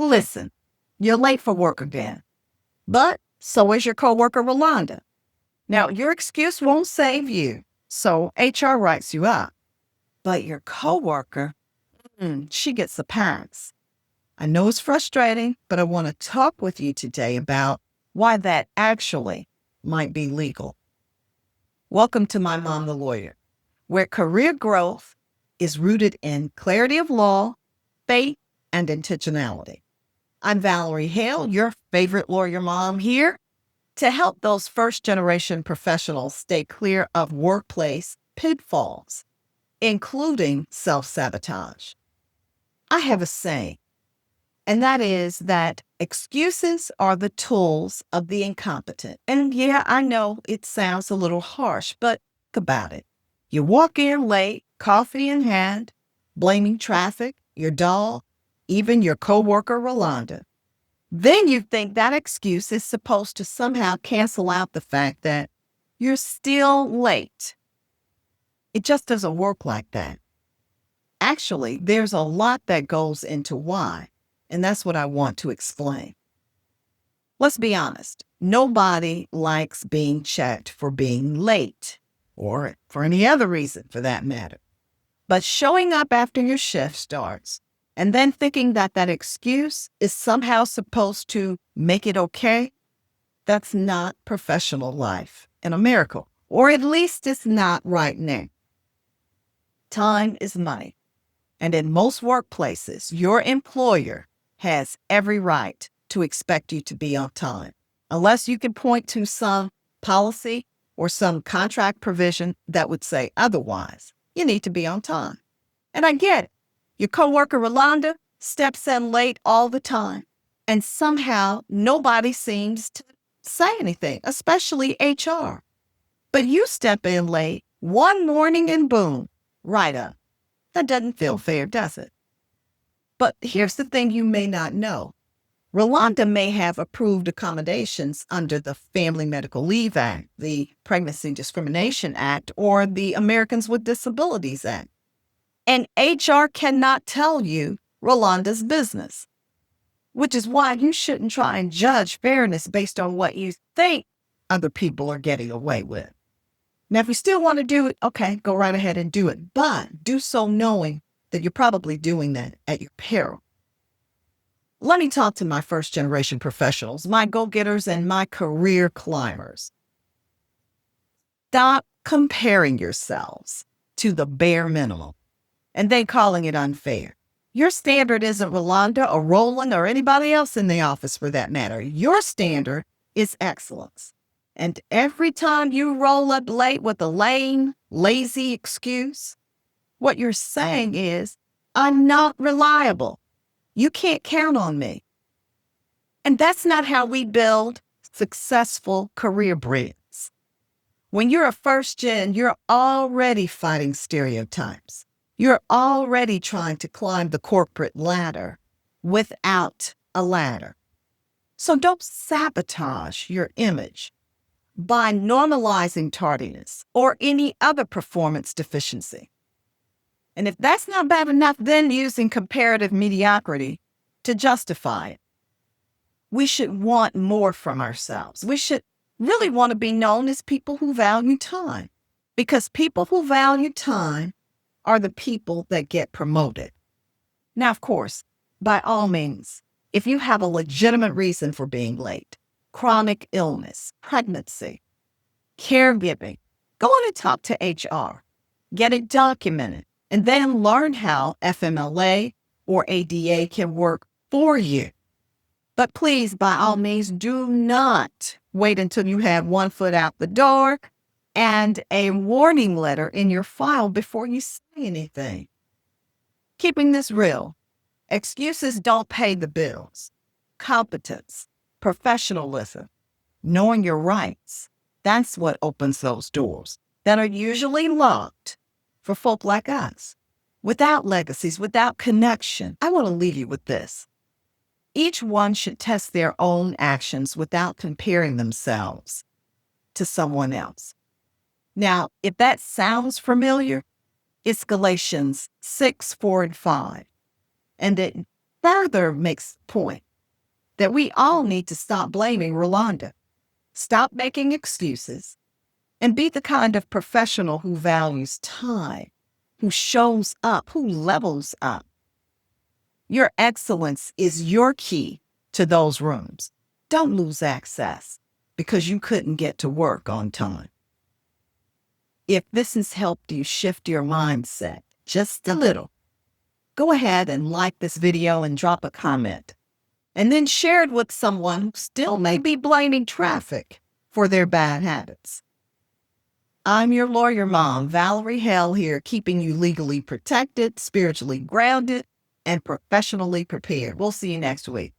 listen, you're late for work again, but so is your coworker, Rolanda. Now, your excuse won't save you, so HR writes you up. But your coworker, she gets a pass. I know it's frustrating, but I want to talk with you today about why that actually might be legal. Welcome to My Mom the Lawyer, where career growth is rooted in clarity of law, faith, and intentionality. I'm Valerie Hale, your favorite lawyer mom, here to help those first-generation professionals stay clear of workplace pitfalls, including self-sabotage. I have a saying, and that is that excuses are the tools of the incompetent. And yeah, I know it sounds a little harsh, but think about it. You walk in late, coffee in hand, blaming traffic, your dog, even your coworker, Rolanda. Then you think that excuse is supposed to somehow cancel out the fact that you're still late. It just doesn't work like that. Actually, there's a lot that goes into why, and that's what I want to explain. Let's be honest. Nobody likes being checked for being late, or for any other reason for that matter. But showing up after your shift starts and then thinking that that excuse is somehow supposed to make it okay, that's not professional life in America, or at least it's not right now. Time is money. And in most workplaces, your employer has every right to expect you to be on time, unless you can point to some policy or some contract provision that would say otherwise. You need to be on time. And I get it. Your coworker, Rolanda, steps in late all the time, and somehow nobody seems to say anything, especially HR. But you step in late one morning and boom, right up. That doesn't feel fair, does it? But here's the thing you may not know. Rolanda may have approved accommodations under the Family Medical Leave Act, the Pregnancy Discrimination Act, or the Americans with Disabilities Act. And HR cannot tell you Rolanda's business, which is why you shouldn't try and judge fairness based on what you think other people are getting away with. Now, if you still want to do it, okay, go right ahead and do it. But do so knowing that you're probably doing that at your peril. Let me talk to my first-generation professionals, my go-getters, and my career climbers. Stop comparing yourselves to the bare minimum and then calling it unfair. Your standard isn't Rolanda or Roland or anybody else in the office for that matter. Your standard is excellence. And every time you roll up late with a lame, lazy excuse, what you're saying is, I'm not reliable. You can't count on me. And that's not how we build successful career brands. When you're a first gen, you're already fighting stereotypes. You're already trying to climb the corporate ladder without a ladder. So don't sabotage your image by normalizing tardiness or any other performance deficiency. And if that's not bad enough, then using comparative mediocrity to justify it. We should want more from ourselves. We should really want to be known as people who value time, because people who value time are the people that get promoted. Now, of course, by all means, if you have a legitimate reason for being late, chronic illness, pregnancy, caregiving, go on and talk to HR, get it documented, and then learn how FMLA or ADA can work for you. But please, by all means, do not wait until you have one foot out the door and a warning letter in your file before you say anything. Keeping this real, excuses don't pay the bills. Competence, professionalism, knowing your rights, that's what opens those doors that are usually locked for folk like us. Without legacies, without connection, I want to leave you with this. Each one should test their own actions without comparing themselves to someone else. Now, if that sounds familiar, it's Galatians 6, 4, and 5. And it further makes the point that we all need to stop blaming Rolanda, stop making excuses, and be the kind of professional who values time, who shows up, who levels up. Your excellence is your key to those rooms. Don't lose access because you couldn't get to work on time. If this has helped you shift your mindset just a little, go ahead and like this video and drop a comment. And then share it with someone who still may be blaming traffic for their bad habits. I'm your lawyer mom, Valerie Hale, here, keeping you legally protected, spiritually grounded, and professionally prepared. We'll see you next week.